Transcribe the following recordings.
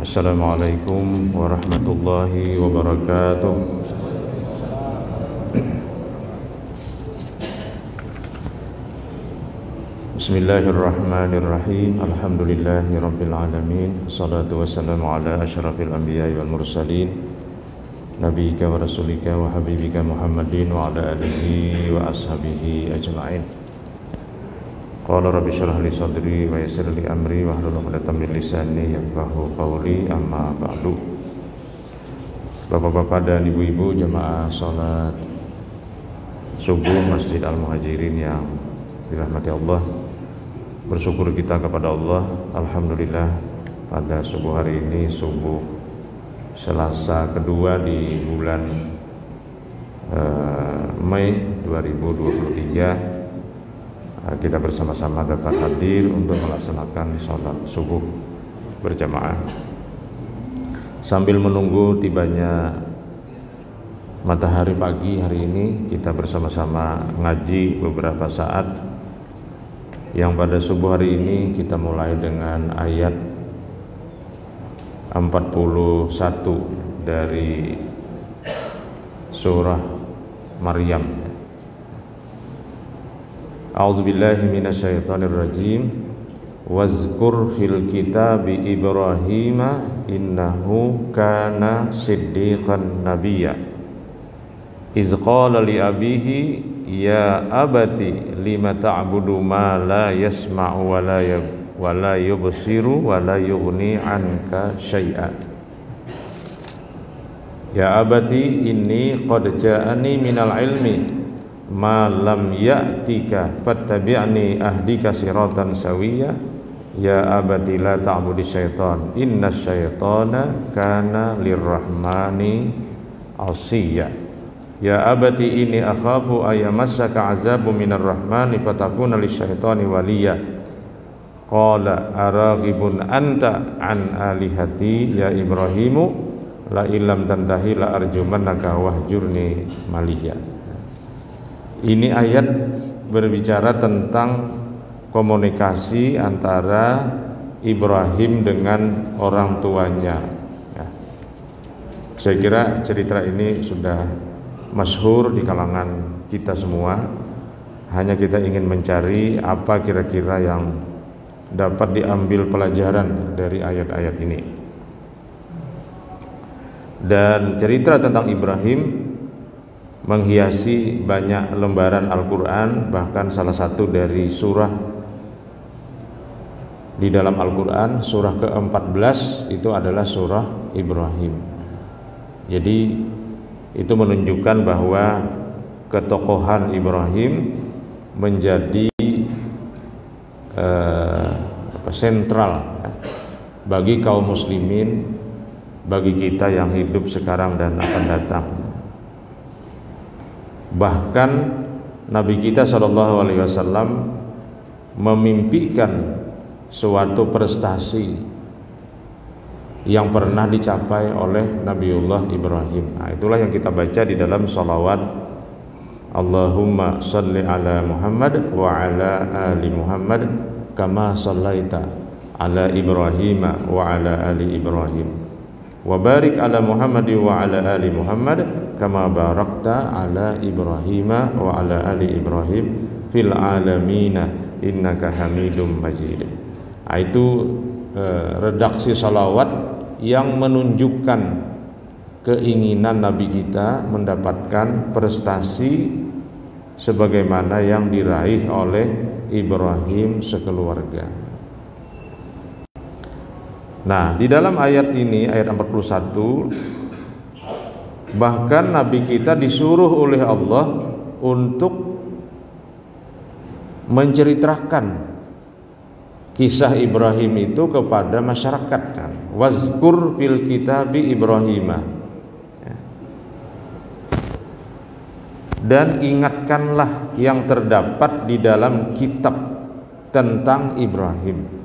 Assalamualaikum warahmatullahi wabarakatuh. Bismillahirrahmanirrahim. Alhamdulillahi rabbil alamin. Wassalatu wassalamu ala asyrafil anbiya'i wal mursalin, nabiyika wa rasulika wa habibika Muhammadin wa ala alihi wa ashabihi ajma'in. Qala rabbi shrah li sadri wa yassir li amri wahlul 'uqdatam min lisani yafqahu qawli, amma ba'du. Bapak-bapak dan ibu-ibu jamaah salat subuh Masjid Al-Muhajirin yang dirahmati Allah, bersyukur kita kepada Allah. Alhamdulillah pada subuh hari ini, subuh Selasa kedua di bulan Mei 2023, kita bersama-sama dapat hadir untuk melaksanakan sholat subuh berjamaah. Sambil menunggu tibanya matahari pagi hari ini, kita bersama-sama ngaji beberapa saat. Yang pada subuh hari ini kita mulai dengan ayat 41 dari surah Maryam. A'udzubillahi minasyaitonirrajim. Wazkur fil kitabi Ibrahima innahu kana siddiqan nabiyya. Iz qala li abihi ya abati lima ta'budu ma la yasma'u wa la yubsiru wa la yughni anka syai'a. Ya abati inni qad ja'ani minal ilmi ma lam ya'tika fattabi'ni ahdika siratan sawiyya. Ya abati la ta'budi syaitan inna syaitana kana lirrahmani asiyya. Ya abati inni akhafu ayamassaka azabu minar rahmani fatakuna lisyaitani waliyya. Qala araghibun anta an alihati ya Ibrahimu la illam tantahi la arjumannaka wahjurni maliyya. Ini ayat berbicara tentang komunikasi antara Ibrahim dengan orang tuanya. Saya kira cerita ini sudah masyhur di kalangan kita semua. Hanya kita ingin mencari apa kira-kira yang dapat diambil pelajaran dari ayat-ayat ini. Dan cerita tentang Ibrahim menghiasi banyak lembaran Al-Quran. Bahkan salah satu dari surah di dalam Al-Quran, surah ke-14 itu adalah surah Ibrahim. Jadi itu menunjukkan bahwa ketokohan Ibrahim menjadi sentral bagi kaum muslimin, bagi kita yang hidup sekarang dan akan datang. Bahkan Nabi kita SAW memimpikan suatu prestasi yang pernah dicapai oleh Nabiullah Ibrahim. Nah, itulah yang kita baca di dalam sholawat Allahumma salli ala Muhammad wa ala ali Muhammad kama sallaita ala Ibrahim wa ala ali Ibrahim wa barik ala Muhammad wa ala ali Muhammad kama barakta ala Ibrahim wa ala ali Ibrahim fil alamina innaka hamidum majid. Itu redaksi salawat yang menunjukkan keinginan Nabi kita mendapatkan prestasi sebagaimana yang diraih oleh Ibrahim sekeluarga. Nah, di dalam ayat ini, ayat 41, bahkan Nabi kita disuruh oleh Allah untuk menceritakan kisah Ibrahim itu kepada masyarakat. Wazkur fil kitabi Ibrahima, dan ingatkanlah yang terdapat di dalam kitab tentang Ibrahim.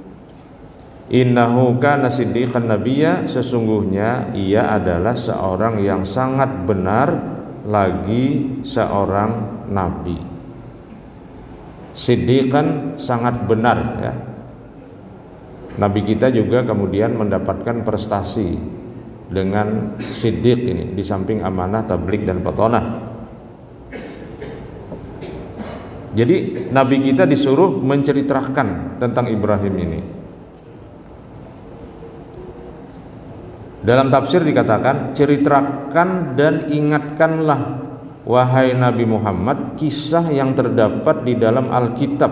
Innahu kana siddiqan nabiyya, sesungguhnya ia adalah seorang yang sangat benar lagi seorang nabi. Siddiqan sangat benar, ya. Nabi kita juga kemudian mendapatkan prestasi dengan siddiq ini, di samping amanah, tabligh dan petonah. Jadi Nabi kita disuruh menceritakan tentang Ibrahim ini. Dalam tafsir dikatakan, ceritakan dan ingatkanlah wahai Nabi Muhammad kisah yang terdapat di dalam Alkitab,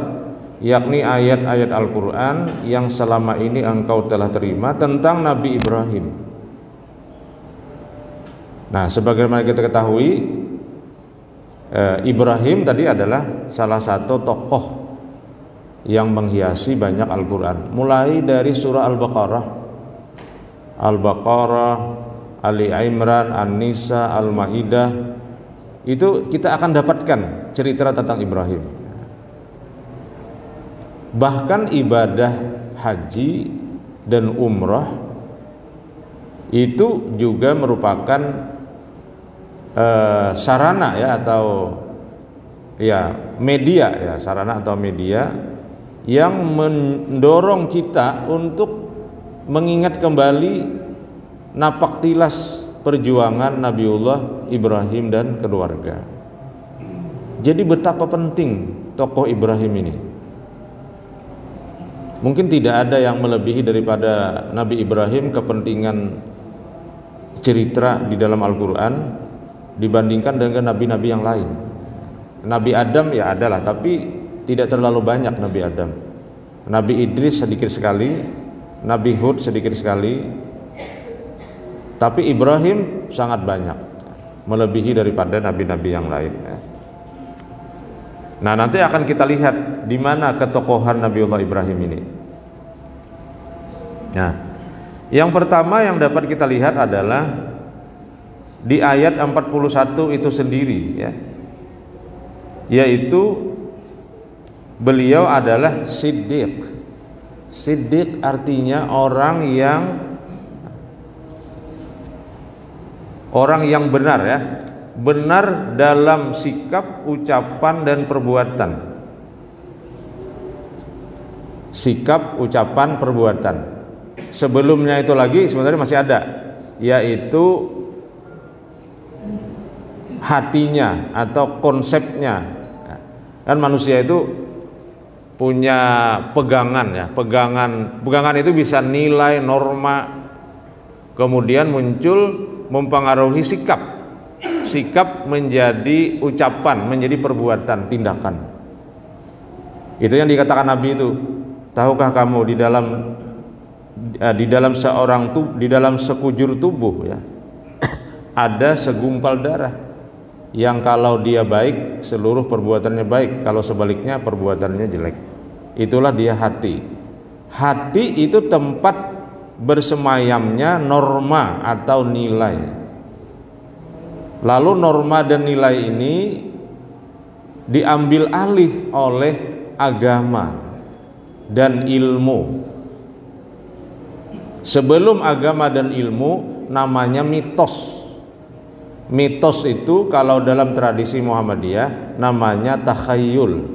yakni ayat-ayat Al-Quran yang selama ini engkau telah terima tentang Nabi Ibrahim. Nah, sebagaimana kita ketahui, Ibrahim tadi adalah salah satu tokoh yang menghiasi banyak Al-Quran, mulai dari surah Al-Baqarah, Ali Imran, An-Nisa, Al-Maidah. Itu kita akan dapatkan cerita tentang Ibrahim. Bahkan ibadah haji dan umrah itu juga merupakan sarana ya, atau ya media ya, sarana atau media yang mendorong kita untuk mengingat kembali napaktilas perjuangan Nabiullah Ibrahim dan keluarga. Jadi betapa penting tokoh Ibrahim ini. Mungkin tidak ada yang melebihi daripada Nabi Ibrahim kepentingan cerita di dalam Al-Quran dibandingkan dengan nabi-nabi yang lain. Nabi Adam ya adalah, tapi tidak terlalu banyak Nabi Adam. Nabi Idris sedikit sekali, Nabi Hud sedikit sekali, tapi Ibrahim sangat banyak, melebihi daripada nabi-nabi yang lain. Nah, nanti akan kita lihat di mana ketokohan Nabiullah Ibrahim ini. Nah, yang pertama yang dapat kita lihat adalah di ayat 41 itu sendiri ya, yaitu beliau adalah siddiq. Siddiq artinya orang yang benar ya, benar dalam sikap, ucapan dan perbuatan. Sikap, ucapan, perbuatan. Sebelumnya itu lagi sebenarnya masih ada, yaitu hatinya atau konsepnya. Kan manusia itu punya pegangan ya, pegangan itu bisa nilai, norma, kemudian muncul mempengaruhi sikap menjadi ucapan, menjadi perbuatan, tindakan. Itu yang dikatakan Nabi itu. Tahukah kamu di dalam sekujur tubuh ya, ada segumpal darah yang kalau dia baik seluruh perbuatannya baik, kalau sebaliknya perbuatannya jelek. Itulah dia hati. Hati itu tempat bersemayamnya norma atau nilai. Lalu norma dan nilai ini diambil alih oleh agama dan ilmu. Sebelum agama dan ilmu namanya mitos. Mitos itu kalau dalam tradisi Muhammadiyah namanya takhayul,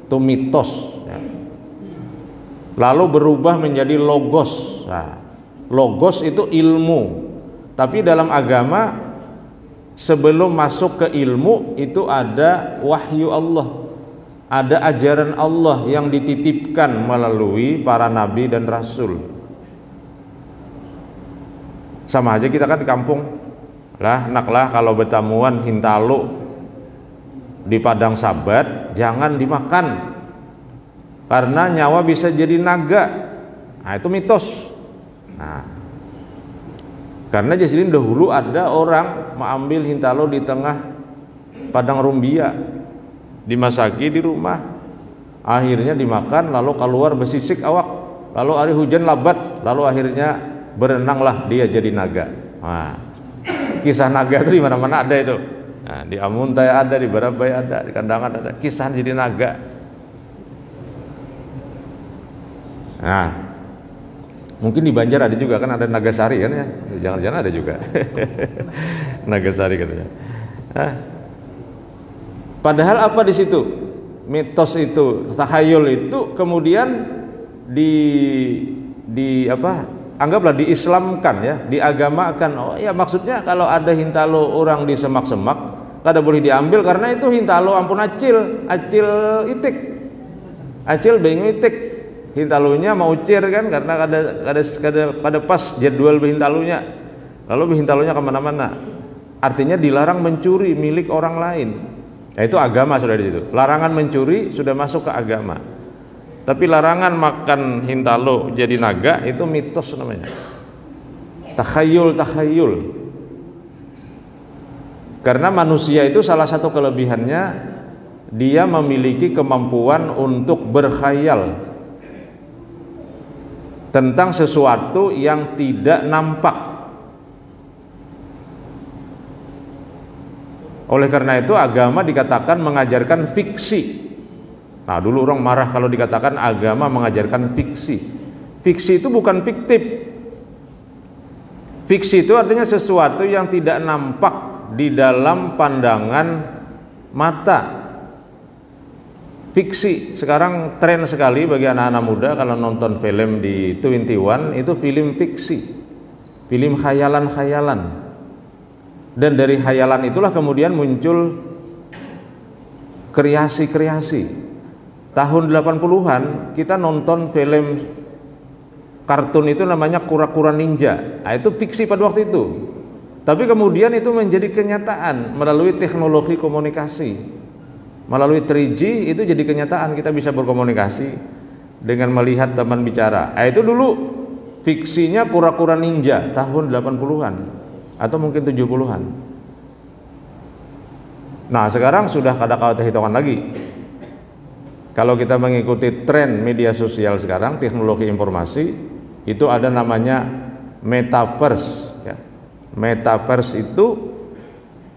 itu mitos ya. Lalu berubah menjadi logos. Nah, logos itu ilmu. Tapi dalam agama sebelum masuk ke ilmu itu ada wahyu Allah, ada ajaran Allah yang dititipkan melalui para nabi dan rasul. Sama aja kita kan di kampung lah, naklah kalau betamuan hintalu di padang sabat jangan dimakan karena nyawa bisa jadi naga. Nah, itu mitos. Nah, karena jadi dahulu ada orang mengambil hintalu di tengah padang rumbia, dimasaki di rumah, akhirnya dimakan, lalu keluar besisik awak, lalu hari hujan labat, lalu akhirnya berenanglah dia jadi naga. Nah, kisah naga itu di mana-mana ada itu. Nah, di Amuntai ada, di Barabai ada, di Kandangan ada, kisah jadi naga. Nah, mungkin di Banjar ada juga kan, ada Nagasari kan ya, jangan-jangan ada juga. Nagasari katanya. Nah, padahal apa di situ? Mitos itu, takhayul itu kemudian anggaplah diislamkan ya, diagamakan. Oh ya, maksudnya kalau ada hintalo orang di semak-semak kada boleh diambil karena itu hintalo ampun acil itik. Acil bengu itik. Hintalonya mau ucir kan karena kada pas jadwal hintalonya. Lalu hintalonya kemana-mana. Artinya dilarang mencuri milik orang lain. Ya, itu agama sudah di situ. Larangan mencuri sudah masuk ke agama. Tapi larangan makan hintalo jadi naga itu mitos namanya. Takhayul. Karena manusia itu salah satu kelebihannya dia memiliki kemampuan untuk berkhayal tentang sesuatu yang tidak nampak. Oleh karena itu agama dikatakan mengajarkan fiksi. Nah, dulu orang marah kalau dikatakan agama mengajarkan fiksi. Fiksi itu bukan fiktif. Fiksi itu artinya sesuatu yang tidak nampak di dalam pandangan mata. Fiksi sekarang tren sekali bagi anak-anak muda kalau nonton film di 21 itu film fiksi, film khayalan-khayalan. Dan dari khayalan itulah kemudian muncul kreasi-kreasi. Tahun 80-an kita nonton film kartun itu namanya Kura-Kura Ninja. Nah, itu fiksi pada waktu itu. Tapi kemudian itu menjadi kenyataan melalui teknologi komunikasi. Melalui 3G itu jadi kenyataan, kita bisa berkomunikasi dengan melihat teman bicara. Nah, itu dulu fiksinya Kura-Kura Ninja tahun 80-an atau mungkin 70-an. Nah, sekarang sudah kada kau hitungan lagi. Kalau kita mengikuti tren media sosial sekarang, teknologi informasi, itu ada namanya metaverse ya. Metaverse itu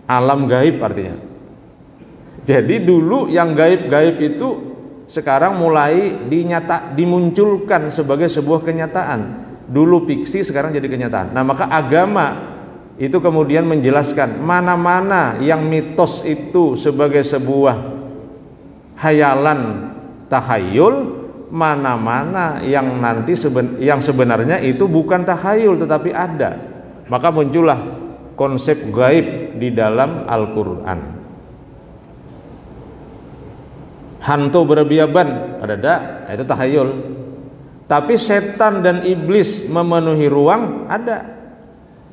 alam gaib artinya. Jadi dulu yang gaib-gaib itu sekarang mulai dimunculkan sebagai sebuah kenyataan. Dulu fiksi, sekarang jadi kenyataan. Nah, maka agama itu kemudian menjelaskan mana-mana yang mitos itu sebagai sebuah hayalan takhayul, mana-mana yang nanti yang sebenarnya itu bukan takhayul tetapi ada. Maka muncullah konsep gaib di dalam Al-Qur'an. Hantu berbiaban ada, itu takhayul. Tapi setan dan iblis memenuhi ruang ada.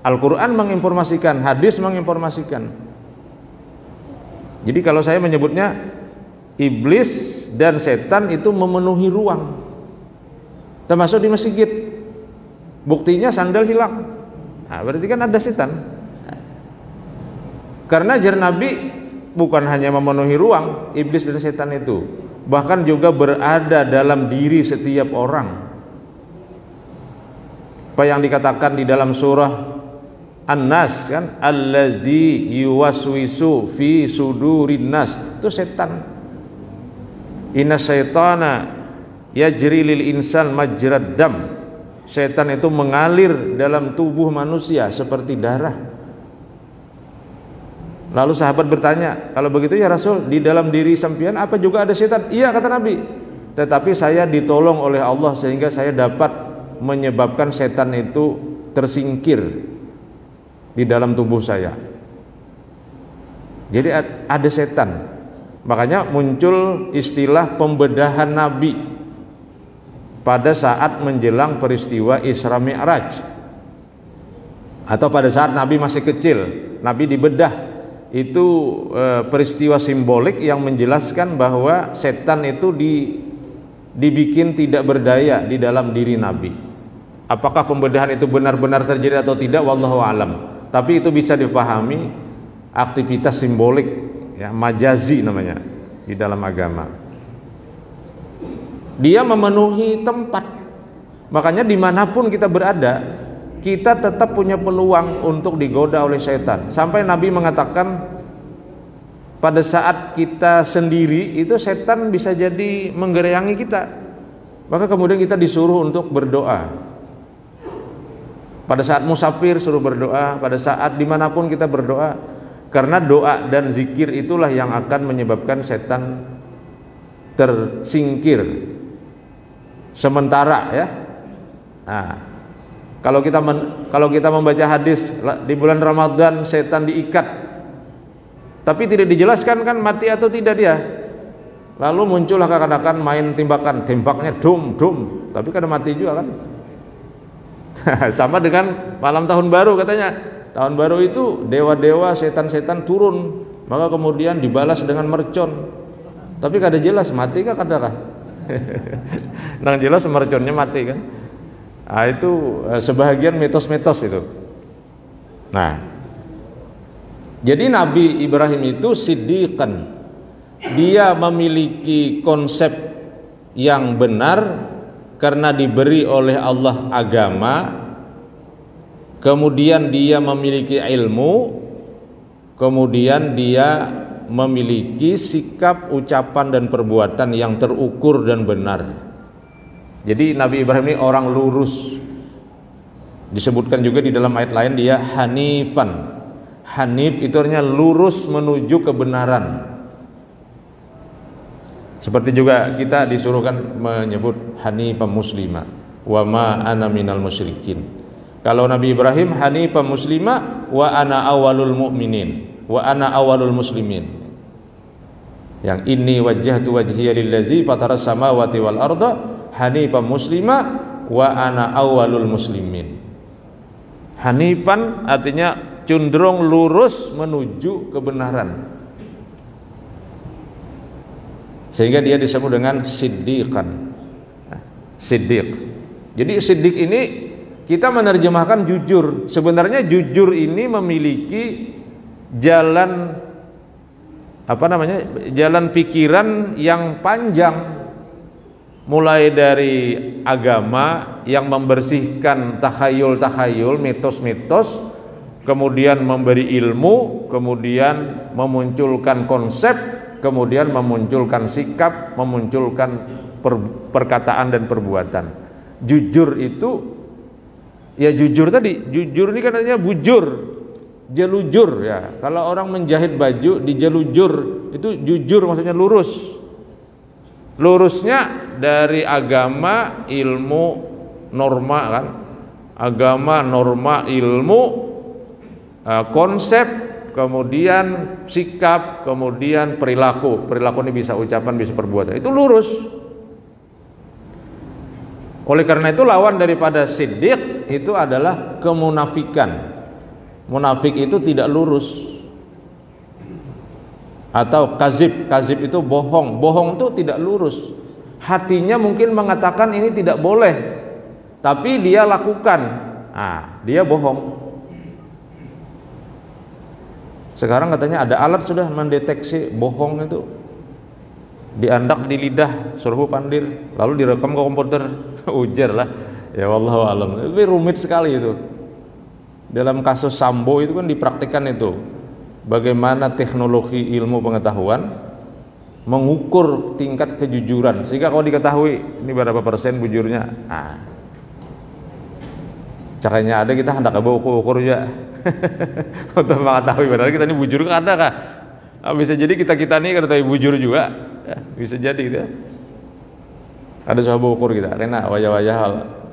Al-Qur'an menginformasikan, hadis menginformasikan. Jadi kalau saya menyebutnya iblis dan setan itu memenuhi ruang, termasuk di masjid. Buktinya sandal hilang. Nah, berarti kan ada setan. Karena ajar Nabi bukan hanya memenuhi ruang, iblis dan setan itu bahkan juga berada dalam diri setiap orang. Apa yang dikatakan di dalam surah An-Nas kan, allazi yuwaswisu fi sudurin nas, itu setan. Inna syaitana yajri lil insan majrad dam. Setan itu mengalir dalam tubuh manusia seperti darah. Lalu sahabat bertanya, kalau begitu ya Rasul, di dalam diri sampean apa juga ada setan? Iya, kata Nabi. Tetapi saya ditolong oleh Allah sehingga saya dapat menyebabkan setan itu tersingkir di dalam tubuh saya. Jadi ada setan. Makanya muncul istilah pembedahan Nabi pada saat menjelang peristiwa Isra Mi'raj, atau pada saat Nabi masih kecil, Nabi dibedah. Itu peristiwa simbolik yang menjelaskan bahwa setan itu dibikin tidak berdaya di dalam diri Nabi. Apakah pembedahan itu benar-benar terjadi atau tidak, wallahu alam. Tapi itu bisa dipahami aktivitas simbolik ya, majazi namanya di dalam agama. Dia memenuhi tempat. Makanya dimanapun kita berada, kita tetap punya peluang untuk digoda oleh setan. Sampai Nabi mengatakan pada saat kita sendiri itu setan bisa jadi menggereyangi kita. Maka kemudian kita disuruh untuk berdoa. Pada saat musafir suruh berdoa, pada saat dimanapun kita berdoa. Karena doa dan zikir itulah yang akan menyebabkan setan tersingkir. sementara ya. Nah, kalau kita membaca hadis di bulan Ramadan setan diikat, tapi tidak dijelaskan kan mati atau tidak dia. Lalu muncullah kadang-kadang main tembakan, tembaknya dum dum, tapi kadang mati juga kan. Sama dengan malam tahun baru katanya. Tahun baru itu dewa-dewa, setan-setan turun, maka kemudian dibalas dengan mercon. Tapi kada jelas mati kah kada kah? Nang jelas merconnya mati kan. Nah, itu sebahagian mitos-mitos itu. Nah, jadi Nabi Ibrahim itu siddiqan. Dia memiliki konsep yang benar karena diberi oleh Allah agama, kemudian dia memiliki ilmu, kemudian dia memiliki sikap, ucapan dan perbuatan yang terukur dan benar. Jadi Nabi Ibrahim ini orang lurus. Disebutkan juga di dalam ayat lain dia hanifan. Hanif itu artinya lurus menuju kebenaran. Seperti juga kita disuruhkan menyebut hanifan muslima wa ma ana minal musyrikin. Kalau Nabi Ibrahim hanifan muslima wa ana awalul mu'minin wa ana awalul muslimin. Yang inni wajjahtu wajhiya lillazi fataras samawati wal arda hanifan muslima wa ana awalul muslimin. Hanifan artinya cenderung lurus menuju kebenaran, sehingga dia disebut dengan siddiqan. Siddiq. Jadi siddiq ini kita menerjemahkan jujur. Sebenarnya jujur ini memiliki jalan jalan pikiran yang panjang, mulai dari agama yang membersihkan takhayul-takhayul, mitos-mitos, kemudian memberi ilmu, kemudian memunculkan konsep, kemudian memunculkan sikap, memunculkan perkataan dan perbuatan. Jujur itu ya jujur tadi, jujur ini kan artinya bujur, jelujur ya. Kalau orang menjahit baju dijelujur itu jujur, maksudnya lurus. Lurusnya dari agama, ilmu, norma kan. Agama, norma, ilmu, konsep, kemudian sikap, kemudian perilaku. Perilaku ini bisa ucapan, bisa perbuatan. Itu lurus. Oleh karena itu lawan daripada siddiq itu adalah kemunafikan. Munafik itu tidak lurus. Atau kazib, kazib itu bohong. Bohong itu tidak lurus. Hatinya mungkin mengatakan ini tidak boleh, tapi dia lakukan. Dia bohong. Sekarang katanya ada alat sudah mendeteksi bohong itu, diandak di lidah, suruh pandir, lalu direkam ke komputer. Ujar lah. Ya wallahu alam. Itu rumit sekali itu. Dalam kasus Sambo itu kan dipraktikkan itu, bagaimana teknologi ilmu pengetahuan mengukur tingkat kejujuran, sehingga kalau diketahui ini berapa persen bujurnya, caranya ada, kita hendak ukur juga untuk mengetahui benar kita ini bujur kan ada kah. Bisa jadi kita ini kan tahu bujur juga ya, bisa jadi gitu ya. Ada coba ukur kita karena wajah-wajah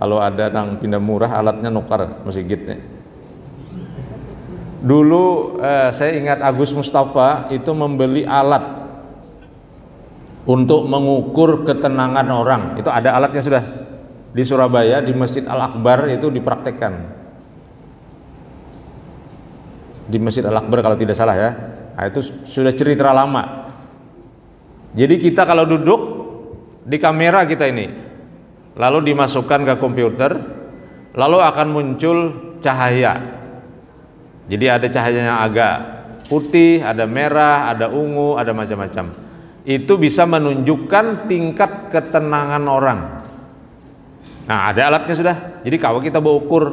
kalau ada nang pindah murah alatnya nukar masjidnya. Dulu saya ingat Agus Mustafa itu membeli alat untuk mengukur ketenangan orang. Itu ada alatnya sudah di Surabaya, di Masjid Al-Akbar itu dipraktekkan. Di Masjid Al-Akbar kalau tidak salah ya. Nah, itu sudah cerita lama. Jadi kita kalau duduk di kamera kita ini, lalu dimasukkan ke komputer, lalu akan muncul cahaya. Jadi ada cahayanya agak putih, ada merah, ada ungu, ada macam-macam. Itu bisa menunjukkan tingkat ketenangan orang. Nah, ada alatnya sudah. Jadi kalau kita mau ukur,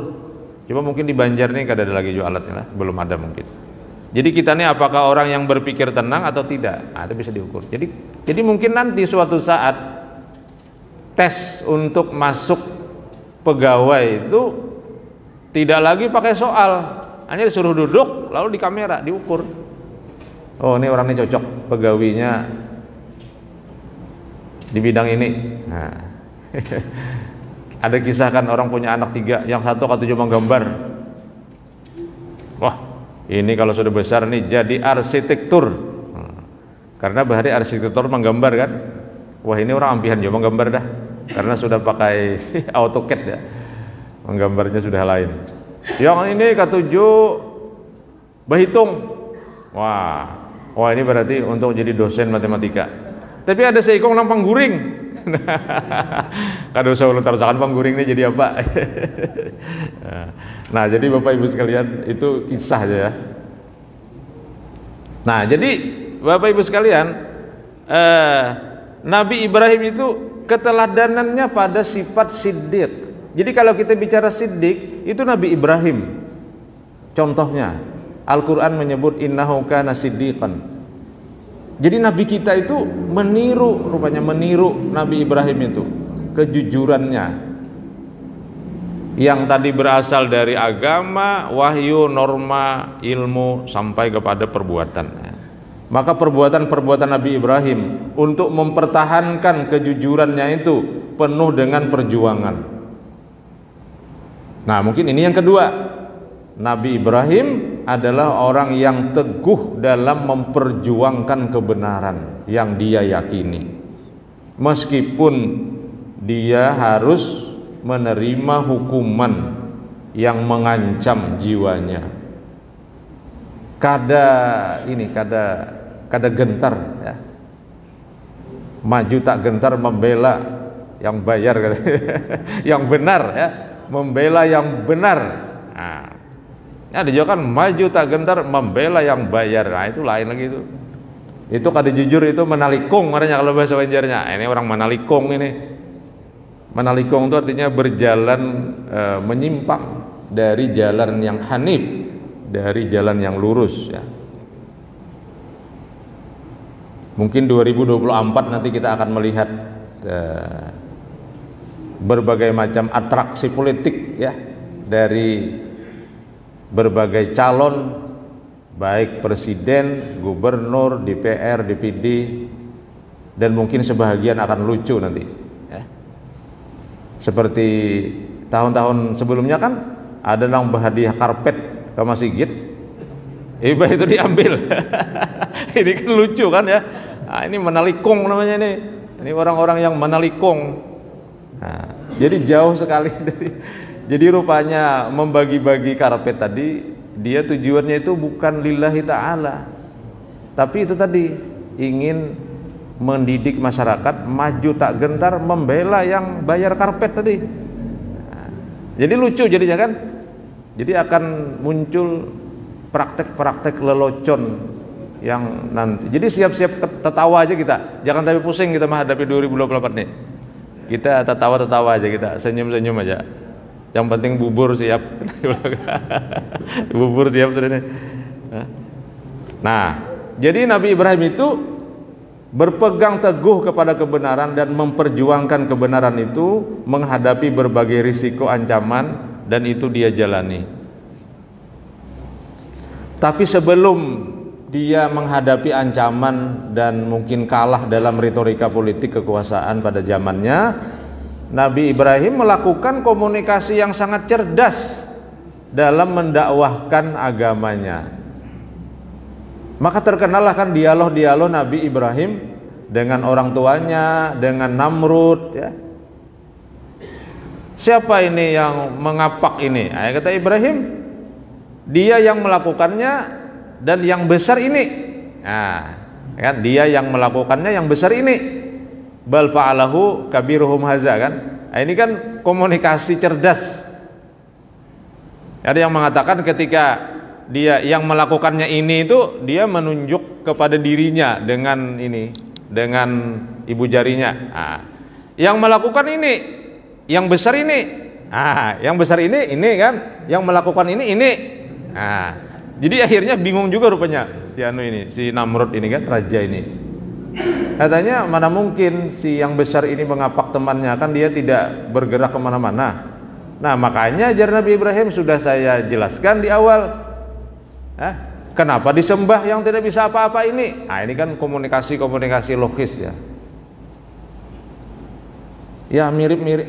coba mungkin di Banjar nih kada ada lagi juga alatnya lah, belum ada mungkin. Jadi kita nih apakah orang yang berpikir tenang atau tidak? Nah, itu bisa diukur. Jadi mungkin nanti suatu saat tes untuk masuk pegawai itu tidak lagi pakai soal. Hanya disuruh duduk, lalu di kamera diukur. Oh, ini orang ini cocok pegawainya di bidang ini. Nah, Ada kisah kan orang punya anak 3, yang satu kata cuma gambar. Wah, ini kalau sudah besar nih jadi arsitektur. Karena bahari arsitektur menggambar kan. Wah, ini orang ampihan juga menggambar dah. Karena sudah pakai AutoCAD ya. Menggambarnya sudah lain. Yang ini ke-7 berhitung. Wah, ini berarti untuk jadi dosen matematika. Tapi ada seikong nampang guring. Kada usah ulun tarasakan pangguring ini jadi apa. Nah, jadi Bapak Ibu sekalian, itu kisah aja ya. Nah, jadi Bapak Ibu sekalian, Nabi Ibrahim itu keteladanannya pada sifat siddiq. Jadi kalau kita bicara siddiq, itu Nabi Ibrahim. Contohnya, Al-Quran menyebut innahu kana siddiqan. Jadi Nabi kita itu rupanya meniru Nabi Ibrahim itu, kejujurannya. Yang tadi berasal dari agama, wahyu, norma, ilmu, sampai kepada perbuatan. Maka perbuatan-perbuatan Nabi Ibrahim untuk mempertahankan kejujurannya itu penuh dengan perjuangan. Nah, mungkin ini yang kedua. Nabi Ibrahim adalah orang yang teguh dalam memperjuangkan kebenaran yang dia yakini, meskipun dia harus menerima hukuman yang mengancam jiwanya. Kada gentar ya. Maju tak gentar membela yang bayar yang benar ya, membela yang benar. Nah, ada juga kan maju tak gentar membela yang bayar. Nah, itu lain lagi itu. Itu kada jujur, itu menalikung makanya kalau bahasa Banjarnya. Ini orang menalikung ini. Menalikung itu artinya berjalan menyimpang dari jalan yang hanif, dari jalan yang lurus ya. Mungkin 2024 nanti kita akan melihat berbagai macam atraksi politik ya, dari berbagai calon, baik presiden, gubernur, DPR, DPD, dan mungkin sebahagian akan lucu nanti ya. Seperti tahun-tahun sebelumnya kan ada yang berhadiah karpet ke masjid, ibadah itu diambil. Ini kan lucu kan ya. Nah, ini menalikung namanya ini. Ini orang-orang yang menalikung. Nah, jadi jauh sekali dari. Jadi rupanya membagi-bagi karpet tadi, dia tujuannya itu bukan lillahi ta'ala, tapi itu tadi ingin mendidik masyarakat maju tak gentar membela yang bayar karpet tadi. Nah, jadi lucu jadinya kan. Jadi akan muncul praktek-praktek lelocon yang nanti. Jadi siap-siap tertawa aja kita. Jangan tapi pusing kita menghadapi 2024 nih. Kita tertawa-tertawa aja, kita senyum-senyum aja. Yang penting bubur siap. Bubur siap sudah nih. Nah, jadi Nabi Ibrahim itu berpegang teguh kepada kebenaran dan memperjuangkan kebenaran itu menghadapi berbagai risiko ancaman, dan itu dia jalani. Tapi sebelum dia menghadapi ancaman dan mungkin kalah dalam retorika politik kekuasaan pada zamannya, Nabi Ibrahim melakukan komunikasi yang sangat cerdas dalam mendakwahkan agamanya. Maka terkenallah kan dialog-dialog Nabi Ibrahim dengan orang tuanya, dengan Namrud ya. Siapa ini yang mengapak ini? Nah, kata Ibrahim, dia yang melakukannya dan yang besar ini. Nah, kan dia yang melakukannya yang besar ini. Bal fa'alahu kabiruhum haza kan. Nah, ini kan komunikasi cerdas. Ada yang mengatakan ketika dia yang melakukannya ini itu dia menunjuk kepada dirinya dengan ini, dengan ibu jarinya. Nah, yang melakukan ini, yang besar ini. Nah, yang besar ini kan, yang melakukan ini. Nah, jadi akhirnya bingung juga rupanya si Namrud ini kan, raja ini. Katanya mana mungkin si yang besar ini mengapak temannya, kan dia tidak bergerak kemana-mana. Nah, makanya ajar Nabi Ibrahim sudah saya jelaskan di awal. Kenapa disembah yang tidak bisa apa-apa ini? Nah, ini kan komunikasi logis ya. Ya mirip-mirip.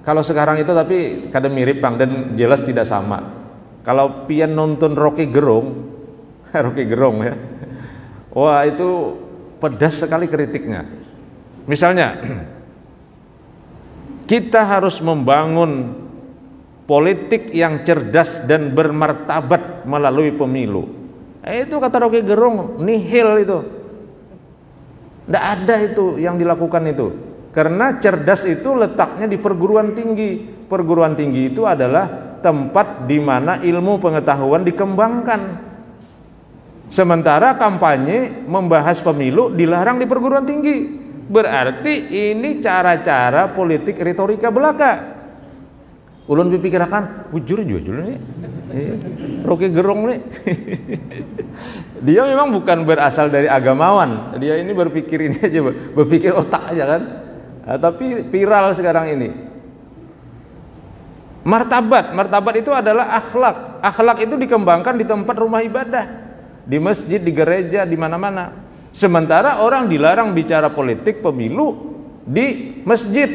Kalau sekarang itu tapi kadang mirip Bang, dan jelas tidak sama. Kalau pian nonton Rocky Gerung, Rocky Gerung ya, wah itu pedas sekali kritiknya. Misalnya, kita harus membangun politik yang cerdas dan bermartabat melalui pemilu. Itu kata Rocky Gerung, nihil itu. Tidak ada itu yang dilakukan itu. Karena cerdas itu letaknya di perguruan tinggi. Perguruan tinggi itu adalah tempat di mana ilmu pengetahuan dikembangkan. Sementara kampanye membahas pemilu dilarang di perguruan tinggi. Berarti ini cara-cara politik retorika belaka. Ulun berpikirakan, jujur nih, Rocky Gerung nih. Dia memang bukan berasal dari agamawan. Dia ini berpikir ini aja, berpikir otak aja kan. Tapi viral sekarang ini. Martabat itu adalah akhlak. Akhlak itu dikembangkan di tempat rumah ibadah, di masjid, di gereja, di mana-mana. Sementara orang dilarang bicara politik pemilu di masjid.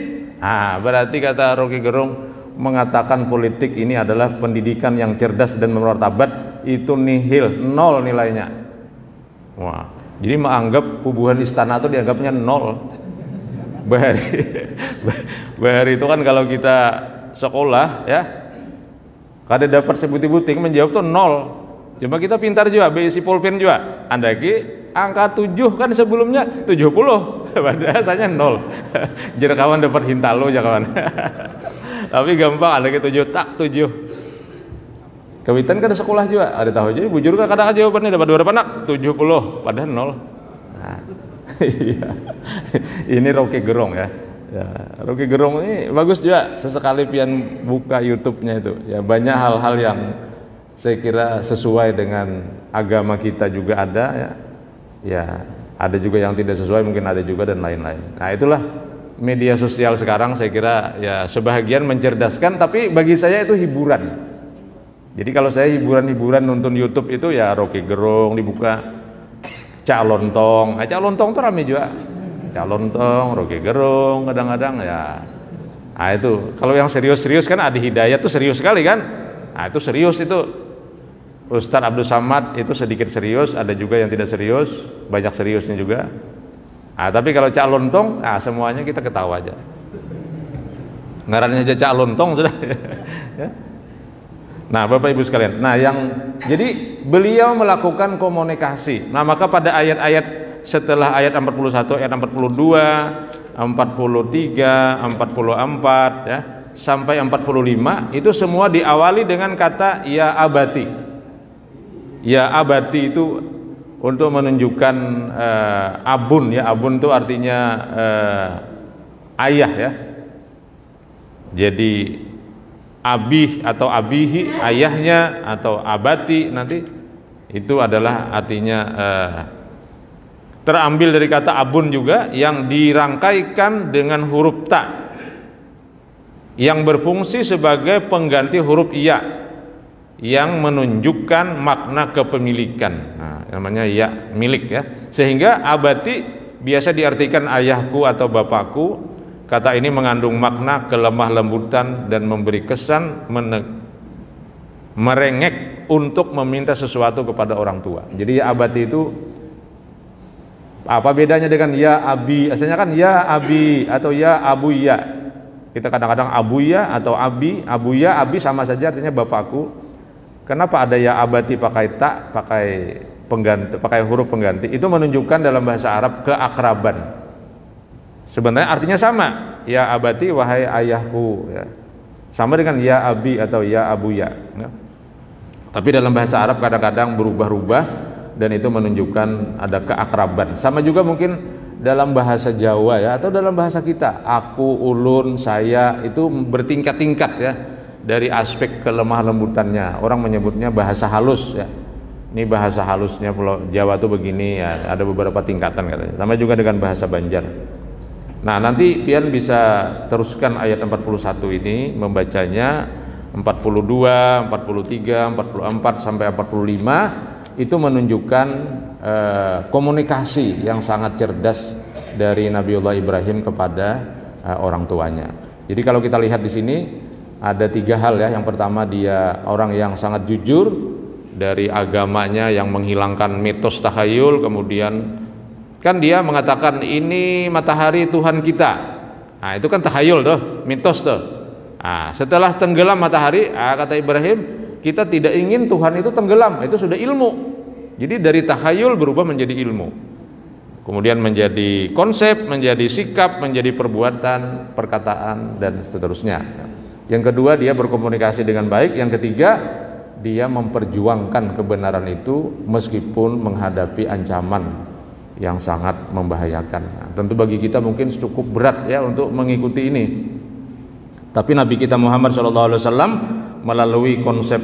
Berarti kata Rocky Gerung mengatakan politik ini adalah pendidikan yang cerdas dan bermartabat, itu nihil, nol nilainya. Wah, jadi menganggap pubuhan istana itu dianggapnya nol. Bahari itu kan kalau kita sekolah ya, kada dapat sebuting-buting menjawab tuh nol. Cuma kita pintar juga, besi pulpen juga. Andaki angka 7 kan sebelumnya 70, padahal asalnya nol. Jadi kawan dapat hintalo aja kawan. Tapi gampang, andaki 7 tak 7. Kawitan kan sekolah juga, ada tahu jadi bujur kan kadang jawabannya dapat berapa nak? 70, padahal nol. Iya. Ini Rocky Gerung ya. Rocky Gerung ini bagus juga, sesekali pian buka YouTube-nya itu. Ya banyak hal-hal yang saya kira sesuai dengan agama kita juga ada ya. Ya, ada juga yang tidak sesuai, mungkin ada juga dan lain-lain. Nah, itulah media sosial sekarang, saya kira ya sebahagian mencerdaskan, tapi bagi saya itu hiburan. Jadi kalau saya hiburan-hiburan nonton YouTube itu ya Rocky Gerung dibuka, Cak Lontong. Cak Lontong tuh rame juga. Cak Lontong, Rocky Gerung kadang-kadang ya. Itu kalau yang serius-serius kan Adi Hidayat tuh serius sekali kan. Itu serius itu. Ustadz Abdul Samad itu sedikit serius, ada juga yang tidak serius, banyak seriusnya juga. Tapi kalau Cak Lontong, semuanya kita ketawa aja. Ngarannya aja Cak Lontong sudah. Ya. Nah, Bapak Ibu sekalian, jadi beliau melakukan komunikasi. Nah, maka pada ayat-ayat setelah ayat 41, ayat 42, 43, 44 ya, sampai 45 itu semua diawali dengan kata ya abati. Ya abati itu untuk menunjukkan abun ya, abun itu artinya ayah ya. Jadi abih atau abihi ayahnya, atau abati nanti itu adalah artinya terambil dari kata abun juga yang dirangkaikan dengan huruf ta yang berfungsi sebagai pengganti huruf ya yang menunjukkan makna kepemilikan. Namanya ya milik ya, sehingga abati biasa diartikan ayahku atau bapakku. Kata ini mengandung makna kelemah lembutan dan memberi kesan merengek untuk meminta sesuatu kepada orang tua. Jadi ya abati itu apa bedanya dengan ya abi? Asalnya kan ya abi atau ya abuya. Kita kadang-kadang abuya atau abi, abuya, abi sama saja artinya bapakku. Kenapa ada ya abati pakai tak, pakai pengganti, pakai huruf pengganti? Itu menunjukkan dalam bahasa Arab keakraban. Sebenarnya artinya sama, ya abati wahai ayahku ya. Sama dengan ya abi atau ya abuya ya. Tapi dalam bahasa Arab kadang-kadang berubah-ubah dan itu menunjukkan ada keakraban. Sama juga mungkin dalam bahasa Jawa ya, atau dalam bahasa kita, aku, ulun, saya, itu bertingkat-tingkat ya, dari aspek kelemah lembutannya. Orang menyebutnya bahasa halus ya. Ini bahasa halusnya Pulau Jawa tuh begini ya, ada beberapa tingkatan katanya. Sama juga dengan bahasa Banjar. Nah, nanti pian bisa teruskan ayat 41 ini membacanya 42, 43, 44 sampai 45 itu menunjukkan komunikasi yang sangat cerdas dari Nabiullah Ibrahim kepada orang tuanya. Jadi kalau kita lihat di sini ada 3 hal ya. Yang pertama, dia orang yang sangat jujur dari agamanya, yang menghilangkan mitos takhayul. Kemudian kan dia mengatakan ini matahari Tuhan kita. Nah, itu kan takhayul tuh, mitos tuh. Nah, setelah tenggelam matahari, kata Ibrahim, kita tidak ingin Tuhan itu tenggelam, itu sudah ilmu. Jadi dari takhayul berubah menjadi ilmu. Kemudian menjadi konsep, menjadi sikap, menjadi perbuatan, perkataan, dan seterusnya. Yang kedua, dia berkomunikasi dengan baik. Yang ketiga, dia memperjuangkan kebenaran itu meskipun menghadapi ancaman yang sangat membahayakan. Nah, tentu bagi kita mungkin cukup berat ya untuk mengikuti ini. Tapi Nabi kita Muhammad SAW melalui konsep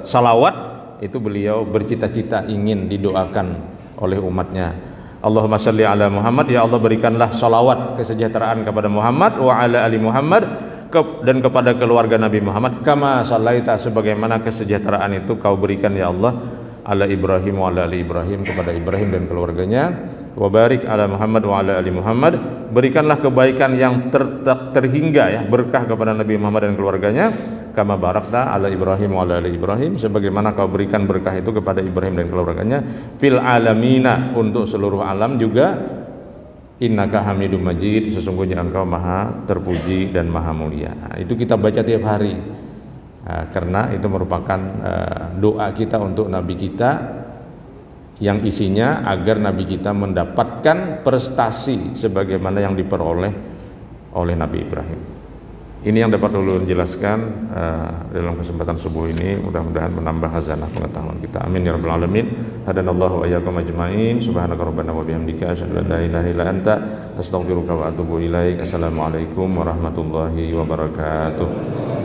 salawat itu, beliau bercita-cita ingin didoakan oleh umatnya. Allahumma shalli ala Muhammad, ya Allah berikanlah salawat kesejahteraan kepada Muhammad wa ala ali Muhammad, dan kepada keluarga Nabi Muhammad, kama sallaita, sebagaimana kesejahteraan itu kau berikan ya Allah ala Ibrahim wa ala ali Ibrahim, kepada Ibrahim dan keluarganya. Wa barik ala Muhammad wa ala ali Muhammad, berikanlah kebaikan yang terhingga ya, berkah kepada Nabi Muhammad dan keluarganya, kama barakta ala Ibrahim wa ala ali Ibrahim, sebagaimana kau berikan berkah itu kepada Ibrahim dan keluarganya, fil alamina, untuk seluruh alam juga, innaka hamidum majid, sesungguhnya engkau maha terpuji dan maha mulia. Nah, itu kita baca tiap hari. Karena itu merupakan doa kita untuk Nabi kita, yang isinya agar Nabi kita mendapatkan prestasi sebagaimana yang diperoleh oleh Nabi Ibrahim. Ini yang dapat ulun jelaskan dalam kesempatan subuh ini. Mudah-mudahan menambah khazanah pengetahuan kita. Amin ya rabbal alamin. Hadanallahu wa iyyakum ajmain. Subhanaka rabbana wa bihamdika asyhadu an la ilaha illa anta astaghfiruka wa atubu ilaik. Assalamualaikum warahmatullahi wabarakatuh.